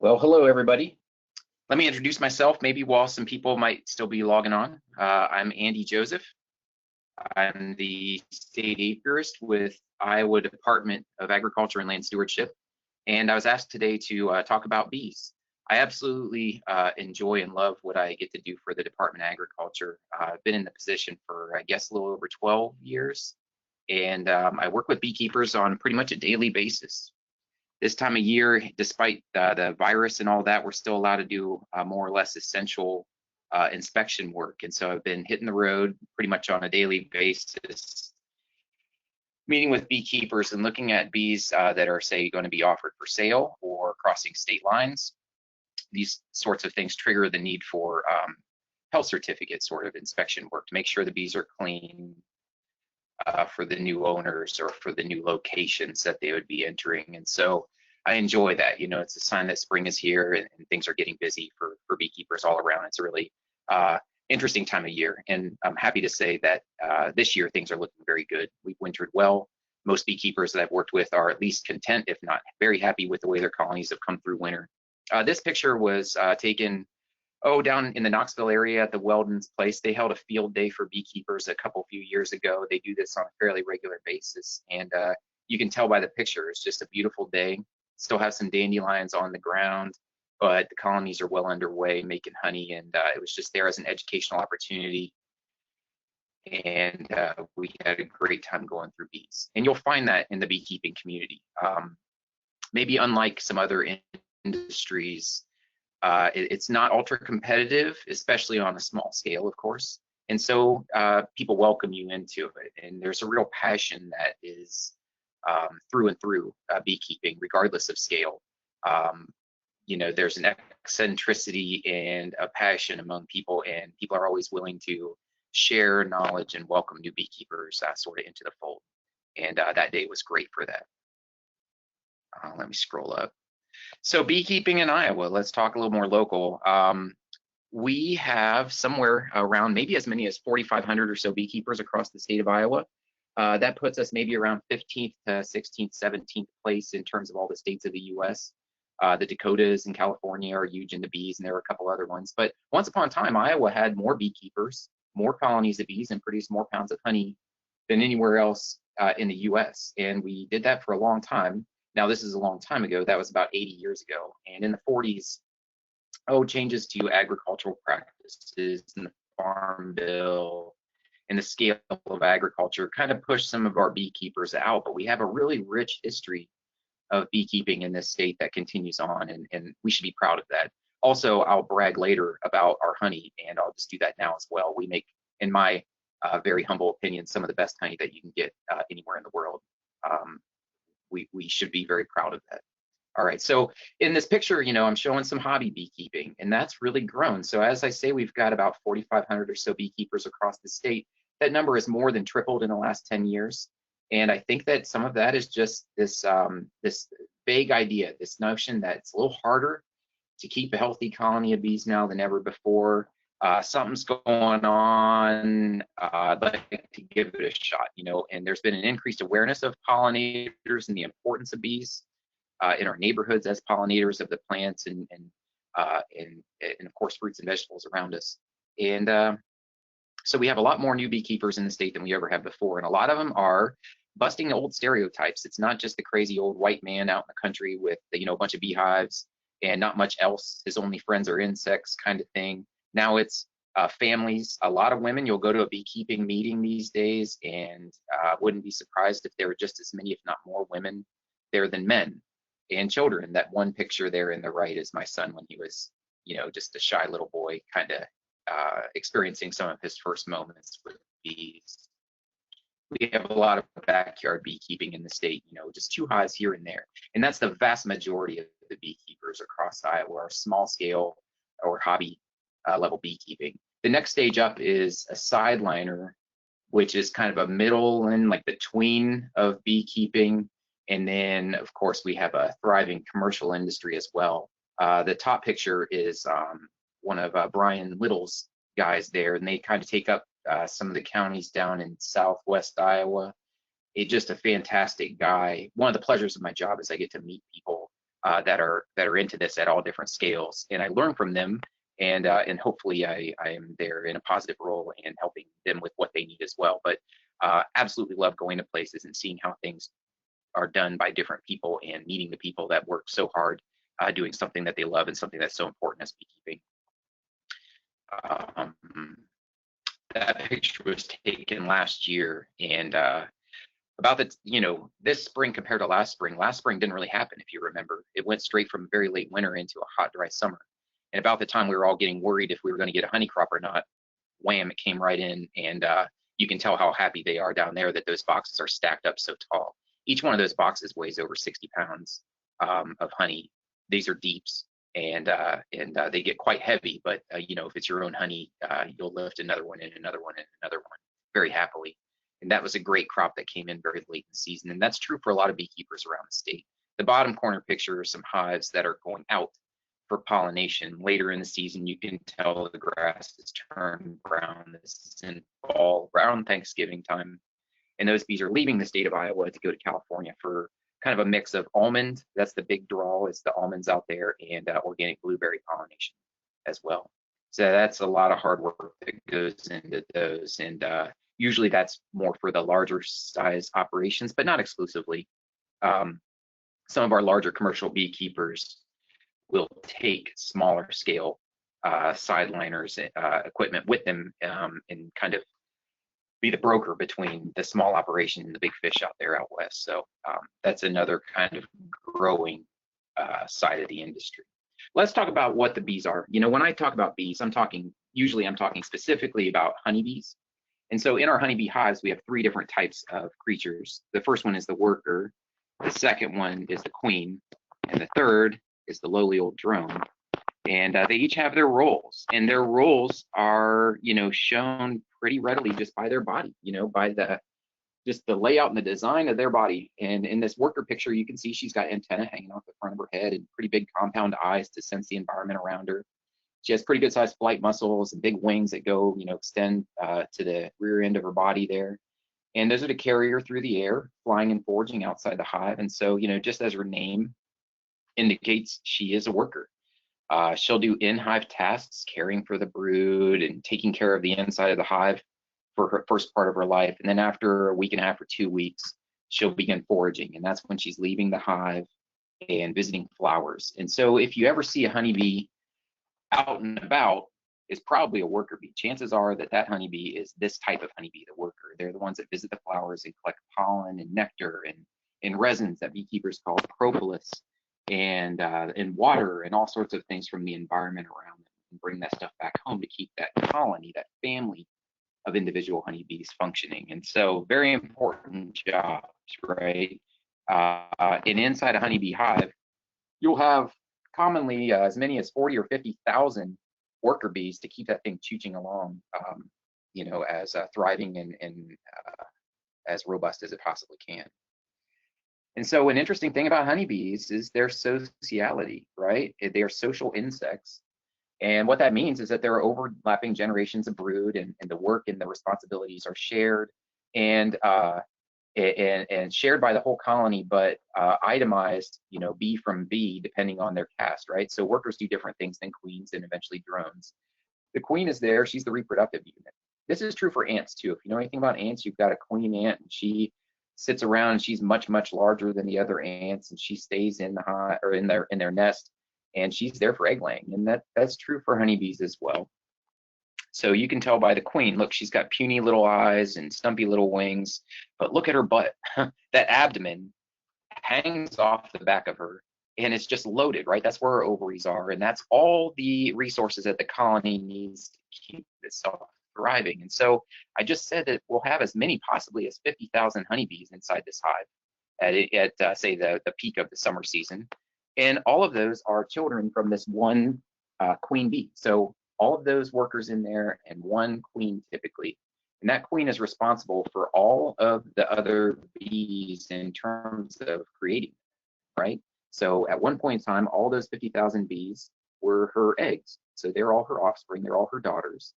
Well, hello, everybody. Let me introduce myself, maybe while some people might still be logging on. I'm Andy Joseph. I'm the state apiarist with Iowa Department of Agriculture and Land Stewardship, and I was asked today to talk about bees. I absolutely enjoy and love what I get to do for the Department of Agriculture. I've been in the position for, I guess, a little over 12 years, and I work with beekeepers on pretty much a daily basis. This time of year, despite the virus and all that, we're still allowed to do more or less essential inspection work. And so I've been hitting the road pretty much on a daily basis, meeting with beekeepers and looking at bees that are, say, going to be offered for sale or crossing state lines. These sorts of things trigger the need for health certificate sort of inspection work to make sure the bees are clean for the new owners or for the new locations that they would be entering. And so I enjoy that. You know, it's a sign that spring is here and things are getting busy for beekeepers all around. It's a really interesting time of year. And I'm happy to say that this year things are looking very good. We've wintered well. Most beekeepers that I've worked with are at least content, if not very happy with the way their colonies have come through winter. This picture was taken down in the Knoxville area at the Weldon's place. They held a field day for beekeepers a few years ago. They do this on a fairly regular basis. And you can tell by the picture, it's just a beautiful day. Still have some dandelions on the ground, but the colonies are well underway making honey. And it was just there as an educational opportunity. And we had a great time going through bees. And you'll find that in the beekeeping community. Maybe unlike some other industries, it's not ultra competitive, especially on a small scale, of course. And so people welcome you into it. And there's a real passion that is through and through beekeeping, regardless of scale. You know, there's an eccentricity and a passion among people, and people are always willing to share knowledge and welcome new beekeepers sort of into the fold. And that day was great for that. Let me scroll up. So beekeeping in Iowa, let's talk a little more local. We have somewhere around maybe as many as 4,500 or so beekeepers across the state of Iowa. That puts us maybe around 15th to 16th, 17th place in terms of all the states of the US. The Dakotas and California are huge into bees, and there are a couple other ones. But once upon a time, Iowa had more beekeepers, more colonies of bees, and produced more pounds of honey than anywhere else in the US. And we did that for a long time. Now, this is a long time ago. That was about 80 years ago. And in the 40s, changes to agricultural practices and the Farm Bill and the scale of agriculture kind of pushed some of our beekeepers out. But we have a really rich history of beekeeping in this state that continues on, and we should be proud of that. Also, I'll brag later about our honey, and I'll just do that now as well. We make, in my very humble opinion, some of the best honey that you can get anywhere in the world. We should be very proud of that. All right, so in this picture, you know, I'm showing some hobby beekeeping, and that's really grown. So as I say, we've got about 4,500 or so beekeepers across the state. That number has more than tripled in the last 10 years. And I think that some of that is just this, this vague idea, this notion that it's a little harder to keep a healthy colony of bees now than ever before. Something's going on, I'd like to give it a shot, you know, and there's been an increased awareness of pollinators and the importance of bees in our neighborhoods as pollinators of the plants and of course fruits and vegetables around us. And so we have a lot more new beekeepers in the state than we ever have before, and a lot of them are busting the old stereotypes. It's not just the crazy old white man out in the country with, you know, a bunch of beehives and not much else. His only friends are insects kind of thing. Now it's families. A lot of women, you'll go to a beekeeping meeting these days, and wouldn't be surprised if there were just as many, if not more, women there than men, and children. That one picture there in the right is my son when he was, you know, just a shy little boy, kind of experiencing some of his first moments with bees. We have a lot of backyard beekeeping in the state, you know, just 2 hives here and there. And that's the vast majority of the beekeepers across Iowa are small scale or hobby level beekeeping. The next stage up is a sideliner, which is kind of a middle and like between of beekeeping. And then, of course, we have a thriving commercial industry as well. The top picture is one of Brian Little's guys there, and they kind of take up some of the counties down in southwest Iowa. Just a fantastic guy. One of the pleasures of my job is I get to meet people that are into this at all different scales, and I learn from them, and hopefully I am there in a positive role and helping them with what they need as well. But absolutely love going to places and seeing how things are done by different people and meeting the people that work so hard doing something that they love and something that's so important as beekeeping. That picture was taken last year, and about the, this spring compared to last spring didn't really happen. If you remember, it went straight from very late winter into a hot, dry summer. And about the time we were all getting worried if we were going to get a honey crop or not, wham, it came right in. And you can tell how happy they are down there that those boxes are stacked up so tall. Each one of those boxes weighs over 60 pounds of honey. These are deeps, and they get quite heavy, but if it's your own honey, you'll lift another one and another one and another one very happily. And that was a great crop that came in very late in the season, and that's true for a lot of beekeepers around the state. The bottom corner picture are some hives that are going out for pollination. Later in the season, you can tell the grass has turned brown. This is in fall, around Thanksgiving time, and those bees are leaving the state of Iowa to go to California for kind of a mix of almond. That's the big draw, is the almonds out there, and organic blueberry pollination as well. So that's a lot of hard work that goes into those, and usually that's more for the larger size operations, but not exclusively. Some of our larger commercial beekeepers will take smaller scale sideliners equipment with them and kind of be the broker between the small operation and the big fish out there out west. So that's another kind of growing side of the industry. Let's talk about what the bees are. When I talk about bees, I'm talking specifically about honeybees. And so in our honeybee hives, we have 3 different types of creatures. The first one is the worker, the second one is the queen, and the third is the lowly old drone. And they each have their roles, and their roles are, shown pretty readily just by their body, by the layout and the design of their body. And in this worker picture, you can see she's got antennae hanging off the front of her head and pretty big compound eyes to sense the environment around her. She has pretty good sized flight muscles and big wings that go, extend to the rear end of her body there. And those are to carry her through the air, flying and foraging outside the hive. And so, just as her name indicates, she is a worker. She'll do in-hive tasks, caring for the brood and taking care of the inside of the hive for her first part of her life. And then after a week and a half or 2 weeks, she'll begin foraging. And that's when she's leaving the hive and visiting flowers. And so if you ever see a honeybee out and about, is probably a worker bee. Chances are that honeybee is this type of honeybee, the worker. They're the ones that visit the flowers and collect pollen and nectar and resins that beekeepers call propolis, and water and all sorts of things from the environment around them, and bring that stuff back home to keep that colony, that family of individual honeybees functioning. And so very important jobs, right? And inside a honeybee hive, you'll have commonly as many as 40 or 50,000 worker bees to keep that thing chooching along, as thriving and as robust as it possibly can. And so an interesting thing about honeybees is their sociality, right? They are social insects. And what that means is that there are overlapping generations of brood, and the work and the responsibilities are shared and shared by the whole colony, but itemized, bee from bee, depending on their caste, right? So workers do different things than queens and eventually drones. The queen is there, she's the reproductive unit. This is true for ants too. If you know anything about ants, you've got a queen ant, and she sits around, and she's much, much larger than the other ants, and she stays in the hive or in their nest, and she's there for egg laying. And that's true for honeybees as well. So you can tell by the queen, look, she's got puny little eyes and stumpy little wings, but look at her butt. That abdomen hangs off the back of her, and it's just loaded, right? That's where her ovaries are, and that's all the resources that the colony needs to keep itself thriving. And so I just said that we'll have as many, possibly as 50,000 honeybees inside this hive at say the peak of the summer season. And all of those are children from this one queen bee. So all of those workers in there and one queen typically. And that queen is responsible for all of the other bees in terms of creating, right? So at one point in time, all those 50,000 bees were her eggs. So they're all her offspring, they're all her daughters.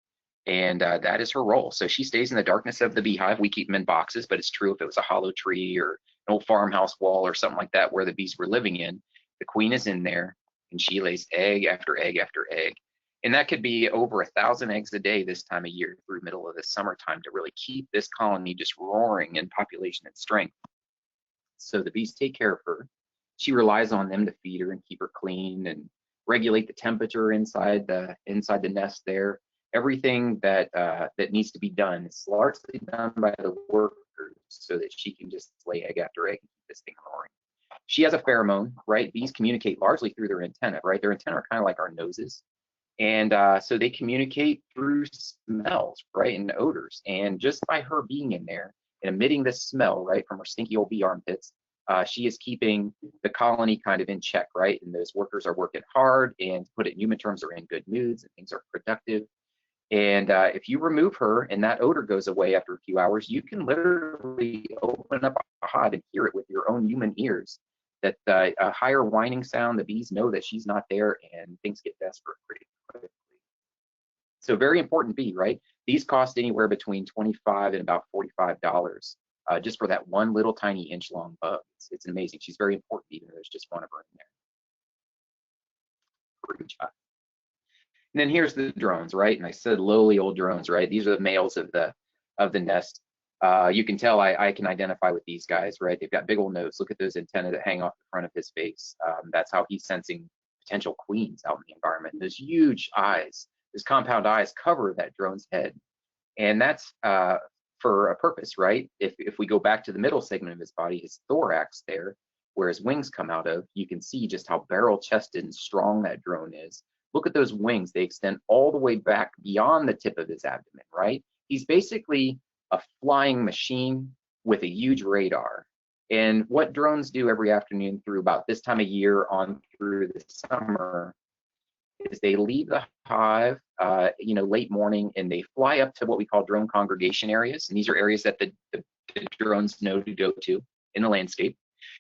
And that is her role. So she stays in the darkness of the beehive. We keep them in boxes, but it's true if it was a hollow tree or an old farmhouse wall or something like that where the bees were living in, The queen is in there, and she lays egg after egg after egg. And that could be over 1,000 eggs a day this time of year through middle of the summertime to really keep this colony just roaring in population and strength. So the bees take care of her. She relies on them to feed her and keep her clean and regulate the temperature inside the nest there. Everything that that needs to be done is largely done by the workers so that she can just lay egg after egg and keep this thing roaring. She has a pheromone, right? Bees communicate largely through their antennae, right? Their antennae are kind of like our noses. And so they communicate through smells, right, and odors. And just by her being in there and emitting this smell, right, from her stinky old bee armpits, she is keeping the colony kind of in check, right? And those workers are working hard, and to put it in human terms, are in good moods and things are productive. And if you remove her and that odor goes away after a few hours, you can literally open up a hive and hear it with your own human ears. That a higher whining sound, the bees know that she's not there, and things get desperate pretty quickly. So very important bee, right? These cost anywhere between $25 and about $45 just for that one little tiny inch long bug. It's amazing. She's very important, even though there's just one of her in there. And then here's the drones, right? And I said lowly old drones, right? These are the males of the nest. You can tell I can identify with these guys, right? They've got big old nose. Look at those antennae that hang off the front of his face. That's how he's sensing potential queens out in the environment. And those huge eyes, those compound eyes cover that drone's head. And that's for a purpose, right? If we go back to the middle segment of his body, his thorax there, where his wings come out of, you can see just how barrel-chested and strong that drone is. Look at those wings. They extend all the way back beyond the tip of his abdomen, right? He's basically a flying machine with a huge radar. And what drones do every afternoon through about this time of year on through the summer is they leave the hive, late morning, and they fly up to what we call drone congregation areas. And these are areas that the drones know to go to in the landscape.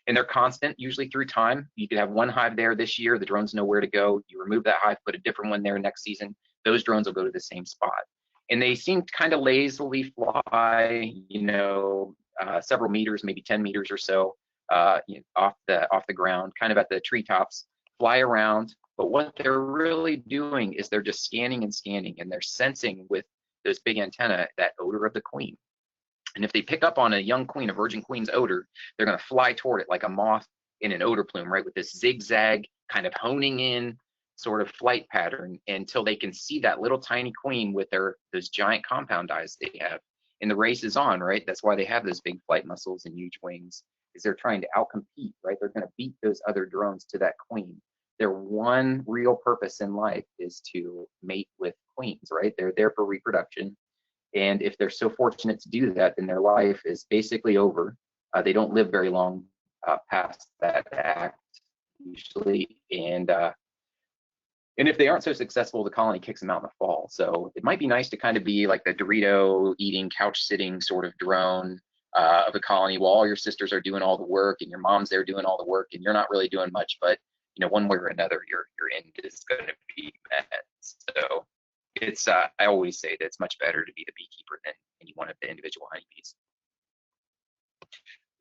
And they're constant, usually through time. You could have one hive there this year, the drones know where to go. You remove that hive, put a different one there next season, those drones will go to the same spot. And they seem to kind of lazily fly, several meters, maybe 10 meters or so, off the ground, kind of at the treetops, fly around. But what they're really doing is they're just scanning and scanning, and they're sensing with those big antennae that odor of the queen. And if they pick up on a young queen, a virgin queen's odor, they're going to fly toward it like a moth in an odor plume, right? With this zigzag kind of honing in sort of flight pattern until they can see that little tiny queen with those giant compound eyes they have. And the race is on, right? That's why they have those big flight muscles and huge wings, is they're trying to outcompete, right? They're going to beat those other drones to that queen. Their one real purpose in life is to mate with queens, right? They're there for reproduction. And if they're so fortunate to do that, then their life is basically over. They don't live very long past that act usually. And if they aren't so successful, the colony kicks them out in the fall. So it might be nice to kind of be like the Dorito eating, couch sitting sort of drone of a colony while all your sisters are doing all the work and your mom's there doing all the work and you're not really doing much, but one way or another, your end is going to be met. So it's I always say that it's much better to be the beekeeper than any one of the individual honeybees.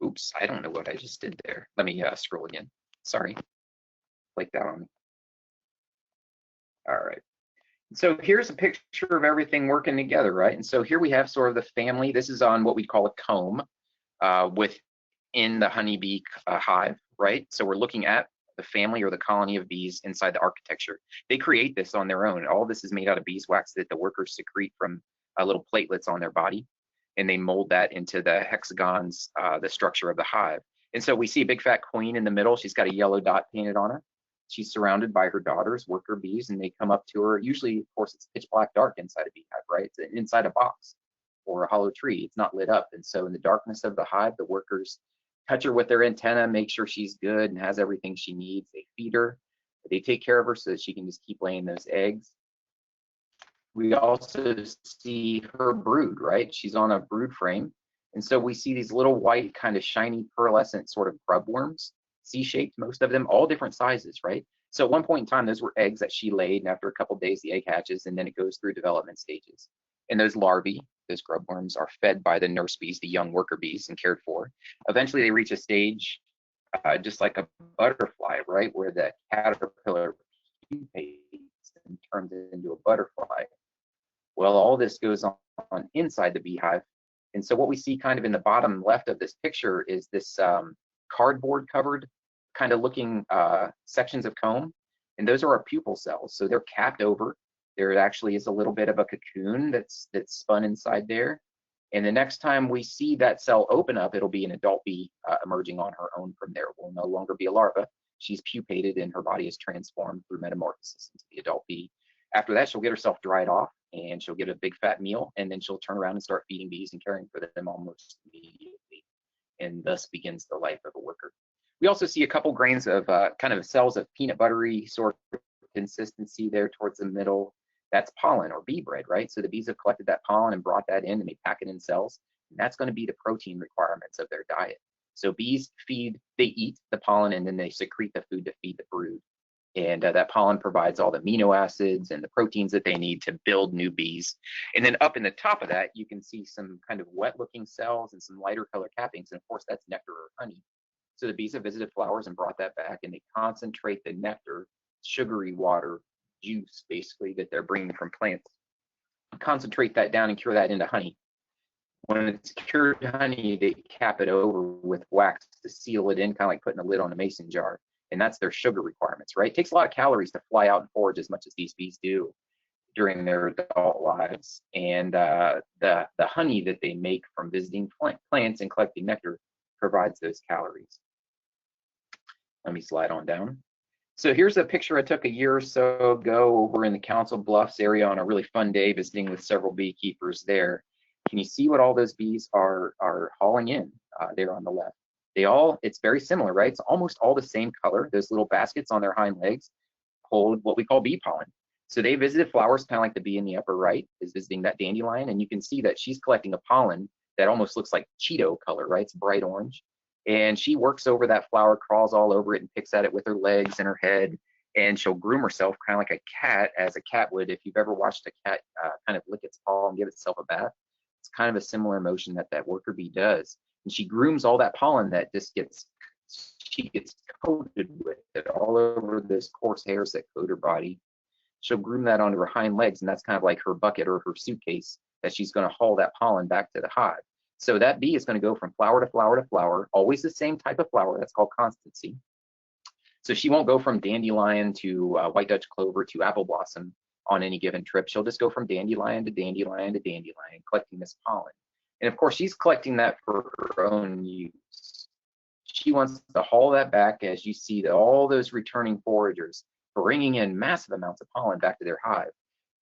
Oops, I don't know what I just did there. Let me scroll again. Sorry, like that on me. All right. So here's a picture of everything working together, right? And so here we have sort of the family. This is on what we call a comb within the honeybee hive, right? So we're looking at the family or the colony of bees inside the architecture. They create this on their own. All this is made out of beeswax that the workers secrete from little platelets on their body, and they mold that into the hexagons, the structure of the hive. And so we see a big fat queen in the middle. She's got a yellow dot painted on her. She's surrounded by her daughters, worker bees, and they come up to her. Usually, of course, it's pitch black dark inside a beehive, right? It's inside a box or a hollow tree. It's not lit up. And so in the darkness of the hive, the workers touch her with their antenna, make sure she's good and has everything she needs. They feed her. They take care of her so that she can just keep laying those eggs. We also see her brood, right? She's on a brood frame. And so we see these little white, kind of shiny, pearlescent sort of grub worms, C-shaped, most of them, all different sizes, right? So at one point in time, those were eggs that she laid, and after a couple of days, the egg hatches, and then it goes through development stages. And those larvae, those grub worms, are fed by the nurse bees, the young worker bees, and cared for. Eventually, they reach a stage just like a butterfly, right? Where the caterpillar pupates and turns into a butterfly. Well, all this goes on inside the beehive. And so what we see kind of in the bottom left of this picture is this cardboard covered kind of looking sections of comb. And those are our pupal cells. So they're capped over. There actually is a little bit of a cocoon that's spun inside there. And the next time we see that cell open up, it'll be an adult bee emerging on her own from there. It will no longer be a larva. She's pupated and her body is transformed through metamorphosis into the adult bee. After that, she'll get herself dried off and she'll get a big fat meal, and then she'll turn around and start feeding bees and caring for them almost immediately. And thus begins the life of a worker. We also see a couple grains of kind of cells of peanut buttery sort of consistency there towards the middle. That's pollen or bee bread, right? So the bees have collected that pollen and brought that in and they pack it in cells. And that's going to be the protein requirements of their diet. So bees they eat the pollen and then they secrete the food to feed the brood. And that pollen provides all the amino acids and the proteins that they need to build new bees. And then up in the top of that, you can see some kind of wet looking cells and some lighter color cappings. And of course, that's nectar or honey. So the bees have visited flowers and brought that back, and they concentrate the nectar, sugary water, juice basically that they're bringing from plants, concentrate that down and cure that into honey. When it's cured honey, they cap it over with wax to seal it in, kind of like putting a lid on a mason jar. And that's their sugar requirements, right? It takes a lot of calories to fly out and forage as much as these bees do during their adult lives. And the honey that they make from visiting plants and collecting nectar provides those calories. Let me slide on down. So here's a picture I took a year or so ago over in the Council Bluffs area on a really fun day visiting with several beekeepers there. Can you see what all those bees are hauling in there on the left? It's very similar, right? It's almost all the same color. Those little baskets on their hind legs hold what we call bee pollen. So they visited flowers, kind of like the bee in the upper right is visiting that dandelion, and you can see that she's collecting a pollen that almost looks like Cheeto color, right? It's bright orange. And she works over that flower, crawls all over it and picks at it with her legs and her head, and she'll groom herself kind of like a cat, as a cat would. If you've ever watched a cat kind of lick its paw and give itself a bath, it's kind of a similar motion that worker bee does. And she grooms all that pollen that she gets coated with it all over those coarse hairs that coat her body. She'll groom that onto her hind legs, and that's kind of like her bucket or her suitcase that she's going to haul that pollen back to the hive. So that bee is going to go from flower to flower to flower, always the same type of flower. That's called constancy. So she won't go from dandelion to white Dutch clover to apple blossom on any given trip. She'll just go from dandelion to dandelion to dandelion, collecting this pollen. And of course, she's collecting that for her own use. She wants to haul that back, as you see all those returning foragers bringing in massive amounts of pollen back to their hive.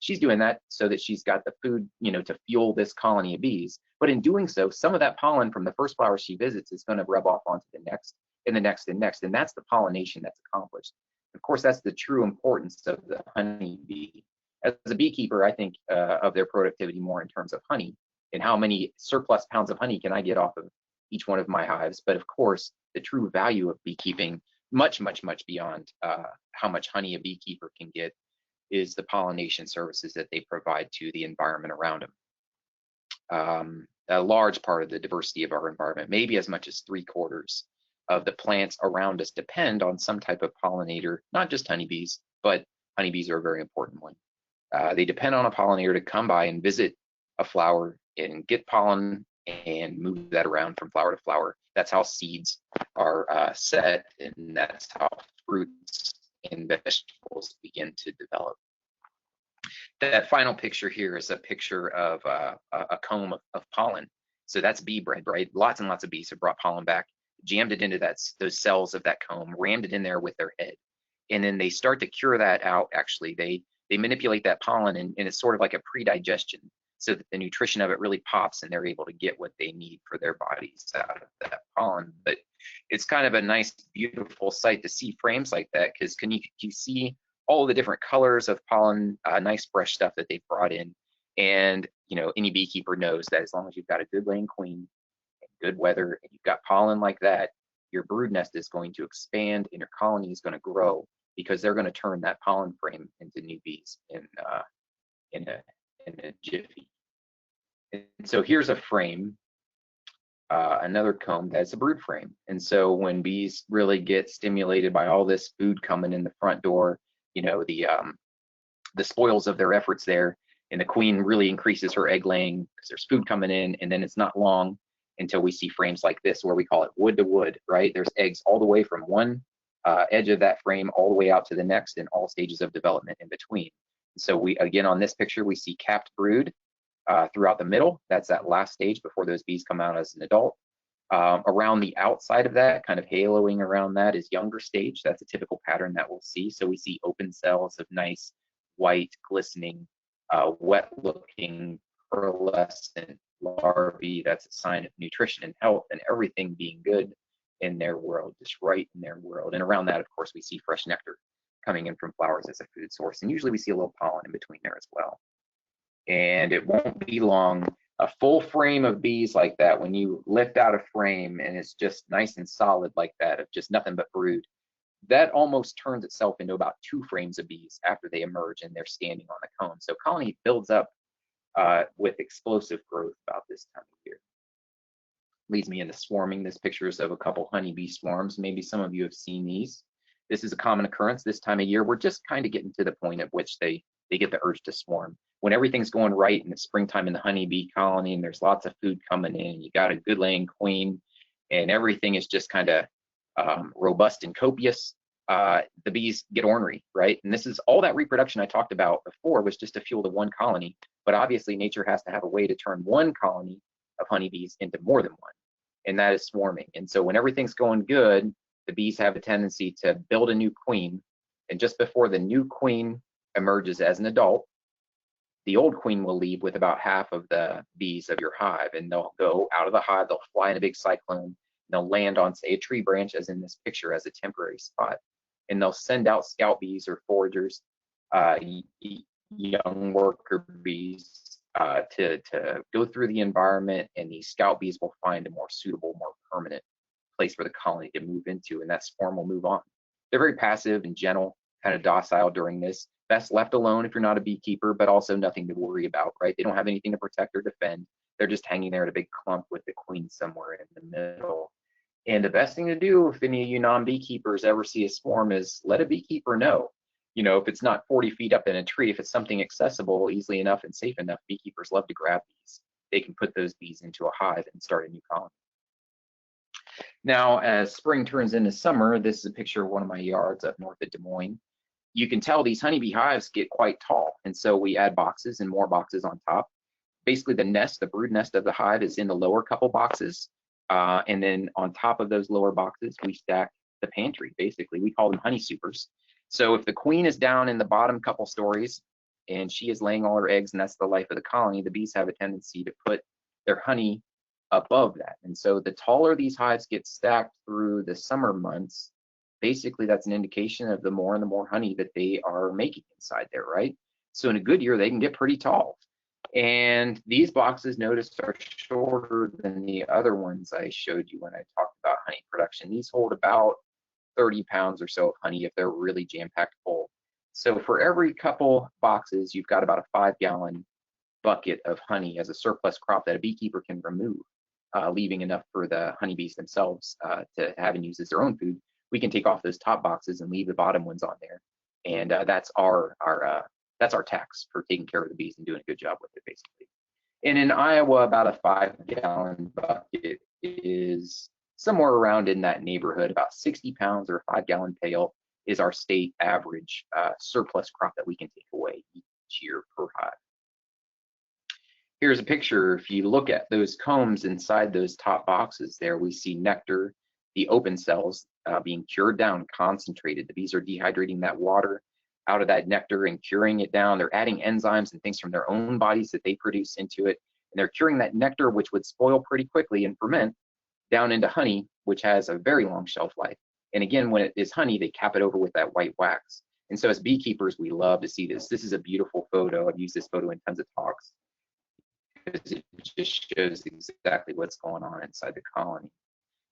She's doing that so that she's got the food, to fuel this colony of bees. But in doing so, some of that pollen from the first flower she visits is going to rub off onto the next and the next and next. And that's the pollination that's accomplished. Of course, that's the true importance of the honeybee. As a beekeeper, I think of their productivity more in terms of honey and how many surplus pounds of honey can I get off of each one of my hives. But of course, the true value of beekeeping, much, much, much beyond how much honey a beekeeper can get, is the pollination services that they provide to the environment around them. A large part of the diversity of our environment, maybe as much as 3/4 of the plants around us, depend on some type of pollinator, not just honeybees, but honeybees are a very important one. They depend on a pollinator to come by and visit a flower and get pollen and move that around from flower to flower. That's how seeds are set, and that's how fruits and vegetables begin to develop. That final picture here is a picture of a comb of pollen. So that's bee bread, right? Lots and lots of bees have brought pollen back, jammed it into those cells of that comb, rammed it in there with their head. And then they start to cure that out. Actually, they manipulate that pollen, and it's sort of like a pre-digestion, so that the nutrition of it really pops and they're able to get what they need for their bodies out of that pollen. But it's kind of a nice, beautiful sight to see frames like that, because can you see all the different colors of pollen, nice fresh stuff that they've brought in. And any beekeeper knows that as long as you've got a good laying queen and good weather and you've got pollen like that, your brood nest is going to expand and your colony is going to grow, because they're going to turn that pollen frame into new bees in a jiffy. And so here's a frame another comb that's a brood frame. And so when bees really get stimulated by all this food coming in the front door, you know, the spoils of their efforts there, and the queen really increases her egg laying because there's food coming in, and then it's not long until we see frames like this where we call it wood to wood, right? There's eggs all the way from one edge of that frame all the way out to the next in all stages of development in between. So we, again, on this picture, we see capped brood throughout the middle. That's that last stage before those bees come out as an adult. Around the outside of that, kind of haloing around that, is younger stage. That's a typical pattern that we'll see. So we see open cells of nice, white, glistening, wet-looking, pearlescent larvae. That's a sign of nutrition and health and everything being good in their world, just right in their world. And around that, of course, we see fresh nectar coming in from flowers as a food source. And usually we see a little pollen in between there as well. And it won't be long, a full frame of bees like that, when you lift out a frame and it's just nice and solid like that, of just nothing but brood, that almost turns itself into about 2 frames of bees after they emerge and they're standing on the cone. So colony builds up with explosive growth about this time of year. Leads me into swarming. This pictures of a couple honeybee swarms. Maybe some of you have seen these. This is a common occurrence this time of year. We're just kind of getting to the point at which they get the urge to swarm. When everything's going right and it's springtime in the honeybee colony and there's lots of food coming in, you got a good laying queen, and everything is just kind of robust and copious, the bees get ornery, right? And this is all that reproduction I talked about before was just to fuel the one colony, but obviously nature has to have a way to turn one colony of honeybees into more than one, and that is swarming. And so when everything's going good, the bees have a tendency to build a new queen, and just before the new queen emerges as an adult, the old queen will leave with about half of the bees of your hive, and they'll go out of the hive, they'll fly in a big cyclone, and they'll land on, say, a tree branch, as in this picture, as a temporary spot, and they'll send out scout bees or foragers, young worker bees, to go through the environment, and these scout bees will find a more suitable, more permanent place for the colony to move into, and that swarm will move on. They're very passive and gentle, kind of docile during this. Best left alone if you're not a beekeeper, but also nothing to worry about, right? They don't have anything to protect or defend. They're just hanging there in a big clump with the queen somewhere in the middle. And the best thing to do, if any of you non-beekeepers ever see a swarm, is let a beekeeper know. You know, if it's not 40 feet up in a tree, if it's something accessible easily enough and safe enough, beekeepers love to grab these. They can put those bees into a hive and start a new colony. Now, as spring turns into summer, this is a picture of one of my yards up north of Des Moines. You can tell these honeybee hives get quite tall, and so we add boxes and more boxes on top. Basically, the nest, the brood nest of the hive, is in the lower couple boxes, and then on top of those lower boxes, we stack the pantry. Basically, we call them honey supers. So if the queen is down in the bottom couple stories and she is laying all her eggs, and that's the life of the colony, the bees have a tendency to put their honey above that. And so the taller these hives get stacked through the summer months, basically that's an indication of the more and the more honey that they are making inside there, right? So in a good year, they can get pretty tall. And these boxes, notice, are shorter than the other ones I showed you when I talked about honey production. These hold about 30 pounds or so of honey if they're really jam-packed full. So for every couple boxes, you've got about a 5-gallon bucket of honey as a surplus crop that a beekeeper can remove, leaving enough for the honeybees themselves to have and use as their own food. We can take off those top boxes and leave the bottom ones on there, and that's our tax for taking care of the bees and doing a good job with it, basically. And in Iowa, about a 5-gallon bucket is somewhere around in that neighborhood. About 60 pounds or a 5-gallon pail is our state average surplus crop that we can take away each year per hive. Here's a picture. If you look at those combs inside those top boxes there, we see nectar, the open cells being cured down, concentrated. The bees are dehydrating that water out of that nectar and curing it down. They're adding enzymes and things from their own bodies that they produce into it. And they're curing that nectar, which would spoil pretty quickly and ferment, down into honey, which has a very long shelf life. And again, when it is honey, they cap it over with that white wax. And so as beekeepers, we love to see this. This is a beautiful photo. I've used this photo in tons of talks because it just shows exactly what's going on inside the colony.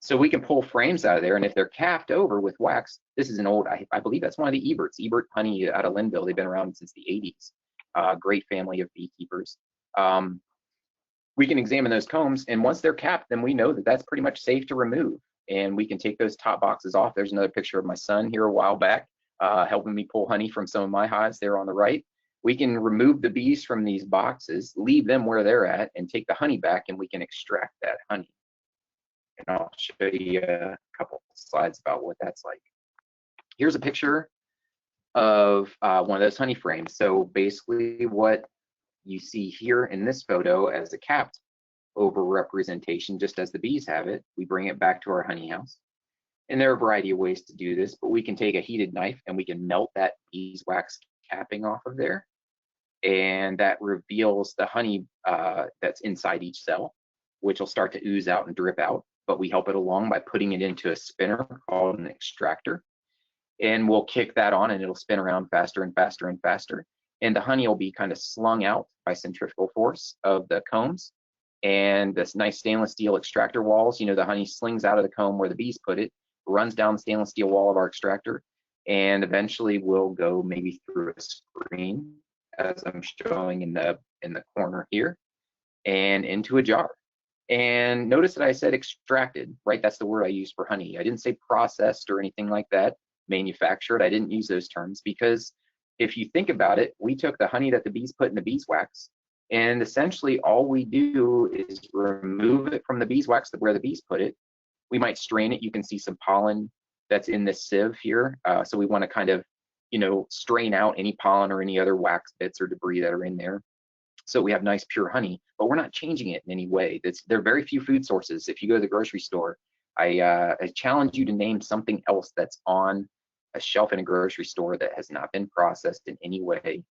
So we can pull frames out of there, and if they're capped over with wax, this is an old, I believe that's one of the Ebert honey out of Linville. They've been around since the 80s. Great family of beekeepers. we can examine those combs, and once they're capped, then we know that that's pretty much safe to remove, and we can take those top boxes off. There's another picture of my son here a while back, helping me pull honey from some of my hives there on the right. We can remove the bees from these boxes, leave them where they're at, and take the honey back, and we can extract that honey. And I'll show you a couple slides about what that's like. Here's a picture of one of those honey frames. So basically what you see here in this photo as a capped over representation, just as the bees have it, we bring it back to our honey house. And there are a variety of ways to do this, but we can take a heated knife and we can melt that beeswax capping off of there. And that reveals the honey that's inside each cell, which will start to ooze out and drip out. But we help it along by putting it into a spinner called an extractor. And we'll kick that on and it'll spin around faster and faster and faster. And the honey will be kind of slung out by centrifugal force of the combs. And this nice stainless steel extractor walls, you know, the honey slings out of the comb where the bees put it, runs down the stainless steel wall of our extractor, and eventually will go maybe through a screen, as I'm showing in the corner here, and into a jar. And notice that I said extracted, right? That's the word I used for honey. I didn't say processed or anything like that, manufactured. I didn't use those terms because if you think about it, we took the honey that the bees put in the beeswax, and essentially all we do is remove it from the beeswax where the bees put it. We might strain it. You can see some pollen that's in this sieve here. So we want to kind of, you know, strain out any pollen or any other wax bits or debris that are in there. So we have nice pure honey, but we're not changing it in any way. There are very few food sources. If you go to the grocery store, I challenge you to name something else that's on a shelf in a grocery store that has not been processed in any way.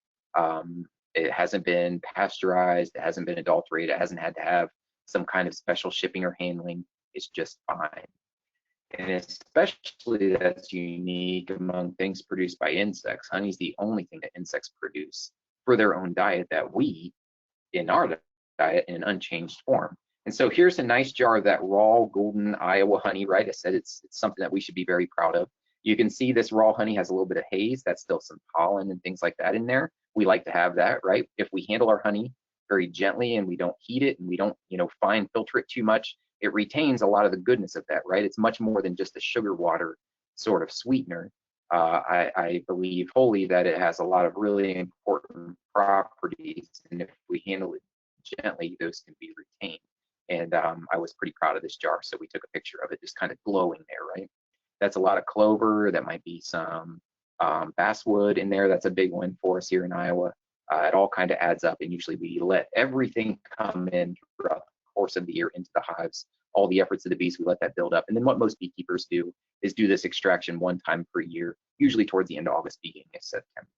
It hasn't been pasteurized, it hasn't been adulterated, it hasn't had to have some kind of special shipping or handling. It's just fine. And especially that's unique among things produced by insects. Honey is the only thing that insects produce for their own diet that we eat in our diet in an unchanged form. And so here's a nice jar of that raw golden Iowa honey, right? I said it's something that we should be very proud of. You can see this raw honey has a little bit of haze. That's still some pollen and things like that in there. We like to have that, right? If we handle our honey very gently and we don't heat it and we don't, you know, fine filter it too much, it retains a lot of the goodness of that, right? It's much more than just a sugar water sort of sweetener. I believe wholly that it has a lot of really important properties, and if we handle it gently, those can be retained. And I was pretty proud of this jar, so we took a picture of it just kind of glowing there, right? That's a lot of clover. That might be some basswood in there. That's a big one for us here in Iowa. It all kind of adds up, and usually we let everything come in throughout the course of the year into the hives. All the efforts of the bees, we let that build up. And then what most beekeepers do is do this extraction one time per year, usually towards the end of August, beginning of September.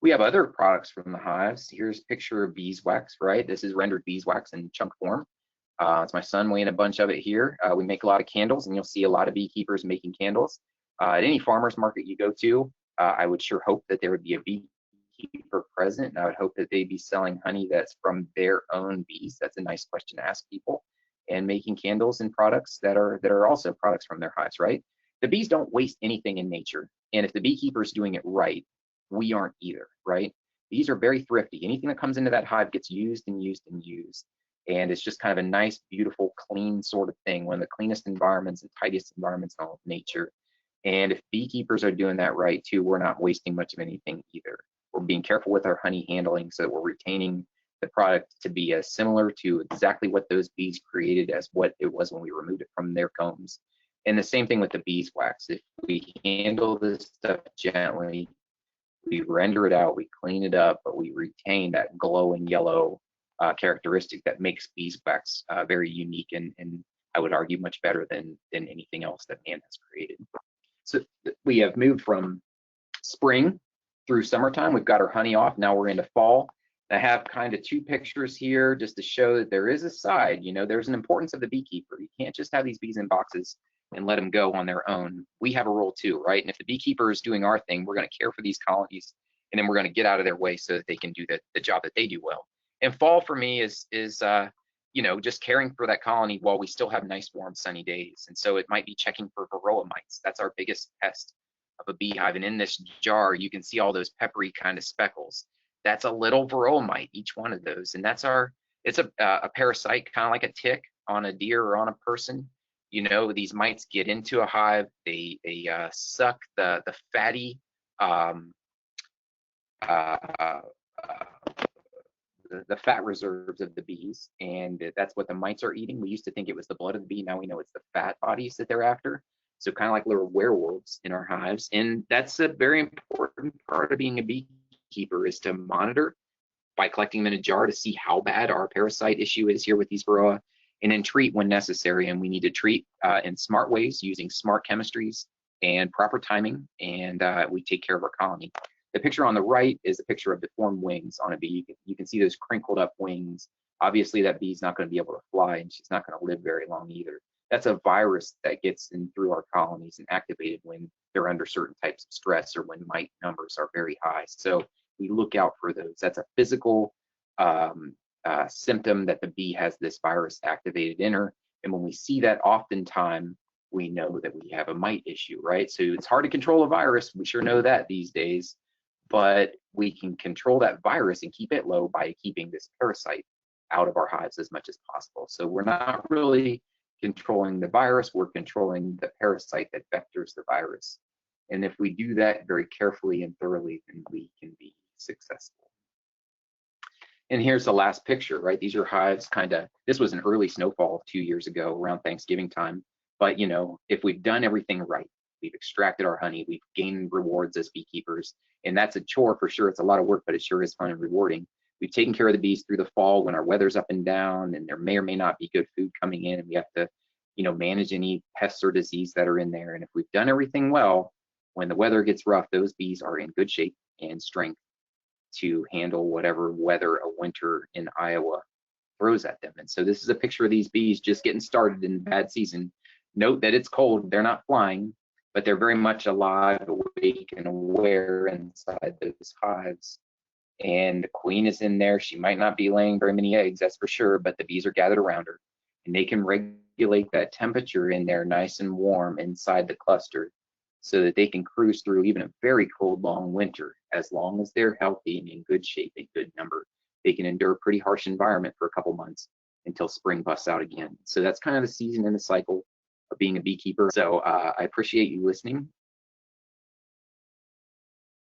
We have other products from the hives. Here's a picture of beeswax, right? This is rendered beeswax in chunk form. It's my son weighing a bunch of it here. We make a lot of candles, and you'll see a lot of beekeepers making candles. At any farmer's market you go to, I would sure hope that there would be a beekeeper present, and I would hope that they'd be selling honey that's from their own bees. That's a nice question to ask people. And making candles and products that are also products from their hives, right? The bees don't waste anything in nature, and if the beekeeper's doing it right, we aren't either, right? Bees are very thrifty. Anything that comes into that hive gets used and used and used. And it's just kind of a nice, beautiful, clean sort of thing, one of the cleanest environments and tidiest environments in all of nature. And if beekeepers are doing that right too, we're not wasting much of anything either. We're being careful with our honey handling so that we're retaining the product to be as similar to exactly what those bees created as what it was when we removed it from their combs. And the same thing with the beeswax. If we handle this stuff gently, we render it out, we clean it up, but we retain that glowing yellow characteristic that makes beeswax very unique and I would argue much better than anything else that man has created. So we have moved from spring through summertime. We've got our honey off. Now we're into fall. I have kind of two pictures here just to show that there is a side, you know, there's an importance of the beekeeper. You can't just have these bees in boxes and let them go on their own. We have a role too, right? And if the beekeeper is doing our thing, we're going to care for these colonies, and then we're going to get out of their way so that they can do the job that they do well. And fall for me is you know, just caring for that colony while we still have nice, warm, sunny days. And so it might be checking for varroa mites. That's our biggest pest of a beehive. And in this jar, you can see all those peppery kind of speckles. that's a little varroa mite, each one of those. And that's it's a parasite, kind of like a tick on a deer or on a person. You know, these mites get into a hive, they suck the fatty um, uh, uh, the fat reserves of the bees, and that's what the mites are eating. We used to think it was the blood of the bee. Now we know it's the fat bodies that they're after. So kind of like little werewolves in our hives. And that's a very important part of being a beekeeper, is to monitor by collecting them in a jar to see how bad our parasite issue is here with these varroa, and then treat when necessary. And we need to treat in smart ways, using smart chemistries and proper timing, and we take care of our colony. The picture on the right is a picture of deformed wings on a bee. You can see those crinkled up wings. Obviously, that bee's not going to be able to fly, and she's not going to live very long either. That's a virus that gets in through our colonies and activated when they're under certain types of stress or when mite numbers are very high. So we look out for those. That's a physical symptom that the bee has this virus activated in her. And when we see that, oftentimes we know that we have a mite issue, right? So it's hard to control a virus. We sure know that these days, but we can control that virus and keep it low by keeping this parasite out of our hives as much as possible. So we're not really controlling the virus, we're controlling the parasite that vectors the virus. And if we do that very carefully and thoroughly, then we can be successful. And here's the last picture, right? These are hives this was an early snowfall 2 years ago around Thanksgiving time. But, you know, if we've done everything right, we've extracted our honey, we've gained rewards as beekeepers, and that's a chore for sure. It's a lot of work, but it sure is fun and rewarding. We've taken care of the bees through the fall when our weather's up and down, and there may or may not be good food coming in, and we have to, you know, manage any pests or disease that are in there. And if we've done everything well, when the weather gets rough, those bees are in good shape and strength to handle whatever weather a winter in Iowa throws at them. And so this is a picture of these bees just getting started in the bad season. Note that it's cold, they're not flying, but they're very much alive, awake, and aware inside those hives. And the queen is in there. She might not be laying very many eggs, that's for sure, but the bees are gathered around her, and they can regulate that temperature in there nice and warm inside the cluster so that they can cruise through even a very cold, long winter. As long as they're healthy and in good shape and good number, they can endure a pretty harsh environment for a couple months until spring busts out again. So that's kind of the season and the cycle of being a beekeeper. So I appreciate you listening,